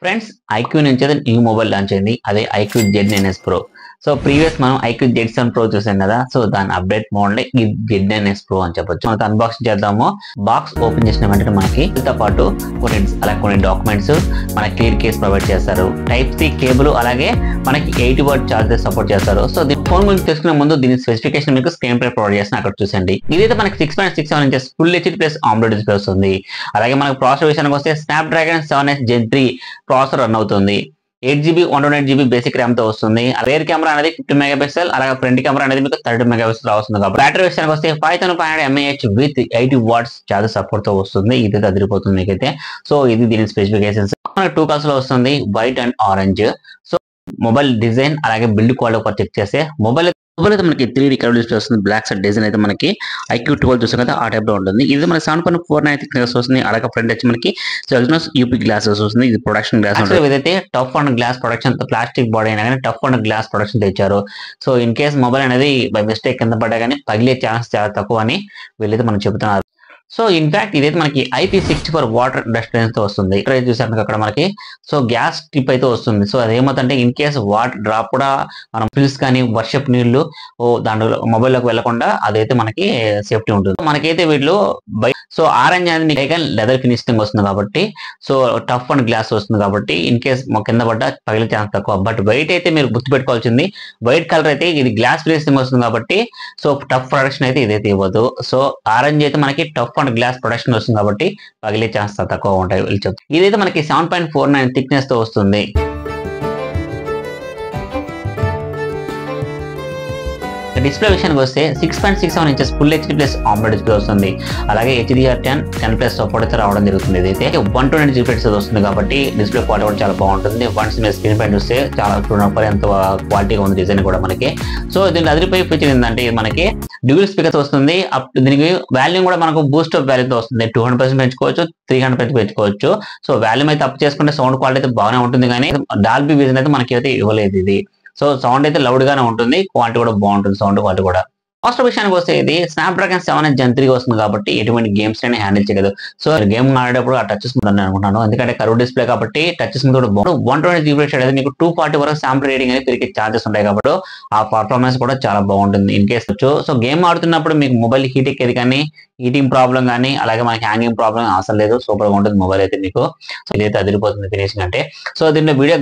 Friends IQ నుంచి అయితే new mobile launch అయింది. అదే iQOO Z9s Pro. So previous మనం ఐక్యూ Z7 Pro చూసాం కదా. సో దాని అప్డేట్ మోడల్ ఈ Z9s Pro అని చెప్పొచ్చు. మనకు అన్బాక్సింగ్ చేద్దాము. బాక్స్ ఓపెన్ చేసిన వెంటనే మనకి దీంతో పాటు కొన్ని డాక్యుమెంట్స్ మనకి క్లియర్ కేస్ ప్రొవైడ్ చేస్తారు. టైప్ సి కేబుల్ అలాగే మనకి 80W చార్జర్ సపోర్ట్ చేస్తారు. సో దీని ఫోన్ గురించి తెలుసుకునే ముందు దీని స్పెసిఫికేషన్ మీకు స్క్రీన్ పై ప్రొవైడ్ చేసిన అక్కడ చూసండి. ఇదైతే మనకి 6.67 inches full HD plus AMOLED display వస్తుంది. అలాగే మనకి ప్రాసెసర్ విషయానికి వస్తే Snapdragon 7S Gen 3 processor run అవుతుంది. 8GB 128GB బేసిక్ ర్యామ్ తో వస్తుంది. రేర్ కెమెరా అనేది 50 మెగాపిక్సెల్, అలాగే ఫ్రంట్ కెమెరా అనేది మీకు 30 మెగాపిక్సెల్ వస్తుంది. కాబట్టి బ్యాటరీ విషయానికి వస్తే 5500 mAh with 80W charger support తో వస్తుంది. ఇది అదిరిపోతుంది మీకైతే. సో ఇది దీని స్పెసిఫికేషన్స్. మనకి 2 కలర్స్ లో వస్తుంది, white and orange. So mobile design అలాగే బిల్డ్ క్వాలిటీ ఒకటి చెక్ చేస్తే మొబైల్ అయితే మనకి 3D కలర్ డిస్ప్లే వస్తుంది. బ్లాక్ సైడ్ డిజైన్ అయితే మనకి IQ 12 చూసాం కదా, ఆ టైప్ లో ఉంటుంది. ఇది మనకి 7.49 థిక్నెస్ వస్తుంది. అలాగే ఫ్రంట్ వచ్చి మనకి Exynos UP గ్లాసెస్ వస్తుంది. ఇది ప్రొడక్షన్ గ్లాస్ ఉంటుంది. ఇదైతే tough and glass production, plastic body అయినా కానీ టఫ్ అండ్ గ్లాస్ ప్రొడక్షన్ తెచ్చారు. సో ఇన్ కేస్ మొబైల్ అనేది బై మిస్టేక్ కింద పడ్డా కానీ పగిలే ఛాన్స్ చాలా తక్కువ అని వీళ్ళైతే మనం చెబుతున్నారు. సో ఇన్ఫాక్ట్ ఇదైతే మనకి IP64 వాటర్ రెసిస్టెన్స్ తో వస్తుంది. ఇక్కడ చూసారు అక్కడ మనకి సో గ్యాస్ టిప్ అయితే వస్తుంది. సో అదేమవుతుందంటే ఇన్ కేస్ వాటర్ డ్రాప్ కూడా మనం ఫిల్స్ కానీ వర్షపు నీళ్లు దాంట్లో మొబైల్లోకి వెళ్లకుండా అదైతే మనకి సేఫ్టీ ఉంటుంది. మనకైతే వీళ్ళు సో ఆరెంజ్ అనేది మీకు లెదర్ ఫినిషింగ్ వస్తుంది కాబట్టి సో టఫ్ అండ్ గ్లాస్ వస్తుంది కాబట్టి ఇన్ కేస్ కింద పడ్డ పగిలే ఛాన్స్ తక్కువ. బట్ వైట్ అయితే మీరు గుర్తుపెట్టుకోవాల్సింది, వైట్ కలర్ అయితే ఇది గ్లాస్ ఫినిషింగ్ వస్తుంది కాబట్టి సో టఫ్ ప్రొడక్షన్ అయితే ఇదైతే ఇవ్వదు. సో ఆరెంజ్ అయితే మనకి టఫ్ అండ్ గ్లాస్ ప్రొడక్షన్ వస్తుంది కాబట్టి పగిలే ఛాన్స్ తక్కువ ఉంటాయి. ఇదైతే మనకి 7.49 థిక్నెస్ తో వస్తుంది. డిస్ప్లే విషయానికి వస్తే 6.67 inches full HD plus AMOLED display వస్తుంది. అలాగే HDR10+ సపోర్ట్ అయితే రావడం జరుగుతుంది. ఇదైతే 120GB వస్తుంది కాబట్టి డిస్ప్లే క్వాలిటీ కూడా చాలా బాగుంటుంది. వన్స్ మీరు స్క్రీన్ పైన చూస్తే చాలా ఎంత క్వాలిటీగా ఉంది డిజైన్ కూడా మనకి. సో దీనికి అదిరిపోయే ఫీచర్ ఏంటంటే మనకి డ్యూయల్ స్పీకర్స్ వస్తుంది. దీనికి వాల్యూమ్ కూడా మనకు బూస్ట్ అప్ వాల్యూతో వస్తుంది. 200% పెంచుకోవచ్చు, 300% పెంచుకోవచ్చు. సో వాల్యూమ్ అయితే అప్ చేసుకుంటే సౌండ్ క్వాలిటీ అయితే బాగానే ఉంటుంది, కానీ డాల్బీ విజన్ అయితే మనకి అయితే ఇవ్వలేదు ఇది. సో సౌండ్ అయితే లౌడ్ గానే ఉంటుంది, క్వాలిటీ కూడా బాగుంటుంది, సౌండ్ క్వాలిటీ కూడా. కాస్ట్ విషయానికి వస్తే ఇది స్నాప్డ్రాగన్ 7S Gen 3 వస్తుంది కాబట్టి ఎటువంటి గేమ్స్ అయినా హ్యాండిల్ చేయగలదు. సో గేమ్ ఆడేటప్పుడు ఆ టచ్ స్మూత్ అని అనుకుంటాను, ఎందుకంటే కర్వ్ డిస్ప్లే కాబట్టి టచ్ స్మూత్ కూడా బాగుంటుంది. 120GB అయితే మీకు 240 వరకు శాంపుల్ రేటింగ్ అనేది పెరిగే ఛాన్సెస్ ఉంటాయి కాబట్టి ఆ పర్ఫార్మెన్స్ కూడా చాలా బాగుంటుంది ఇన్ కేస్. సో గేమ్ ఆడుతున్నప్పుడు మీకు మొబైల్ హీట్ ఎక్కేది కానీ హీటింగ్ ప్రాబ్లం కానీ అలాగే మనకి హ్యాంగింగ్ ప్రాబ్లం అవసరం లేదు. సూపర్ గా ఉంటుంది మొబైల్ అయితే మీకు. సో ఇదైతే అదిరిపోతుంది ఫినిషింగ్ అంటే. సో దీంట్లో వీడియో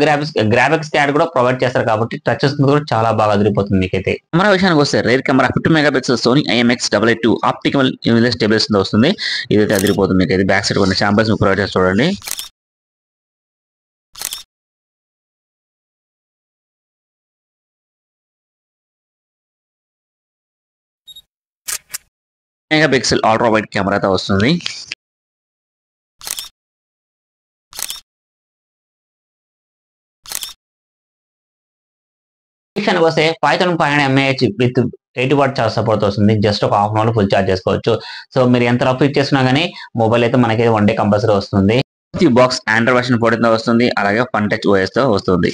గ్రాఫిక్స్ కార్డ్ కూడా ప్రొవైడ్ చేస్తారు కాబట్టి టచ్ స్మూత్ కూడా చాలా బాగా అదిరిపోతుంది మీకైతే. కెమెరా విషయానికి వస్తే rear camera 50 megapixel Sony IMX882 optical image stabilisation తో వస్తుంది. ఇదైతే అదిరిపోతుంది మీకైతే. బ్యాక్ సైడ్ కొన్ని శాంపిల్స్ ప్రొవైడ్ చేసి చూడండి. మెగాపిక్సెల్ అల్ట్రా వైడ్ కెమెరాతో వస్తుంది. విషయానికి వస్తే 5500 mAh with 80W charge support వస్తుంది. జస్ట్ ఒక half an hour full charge చేసుకోవచ్చు. సో మీరు ఎంత రఫ్ ఇచ్చేసినా కానీ మొబైల్ అయితే మనకి 1 డే కంపల్సరీ వస్తుంది. ఈ బాక్స్ ఆండ్రాయిడ్ వర్షన్ 14 తో వస్తుంది. అలాగే ఫన్ టచ్ OS తో వస్తుంది.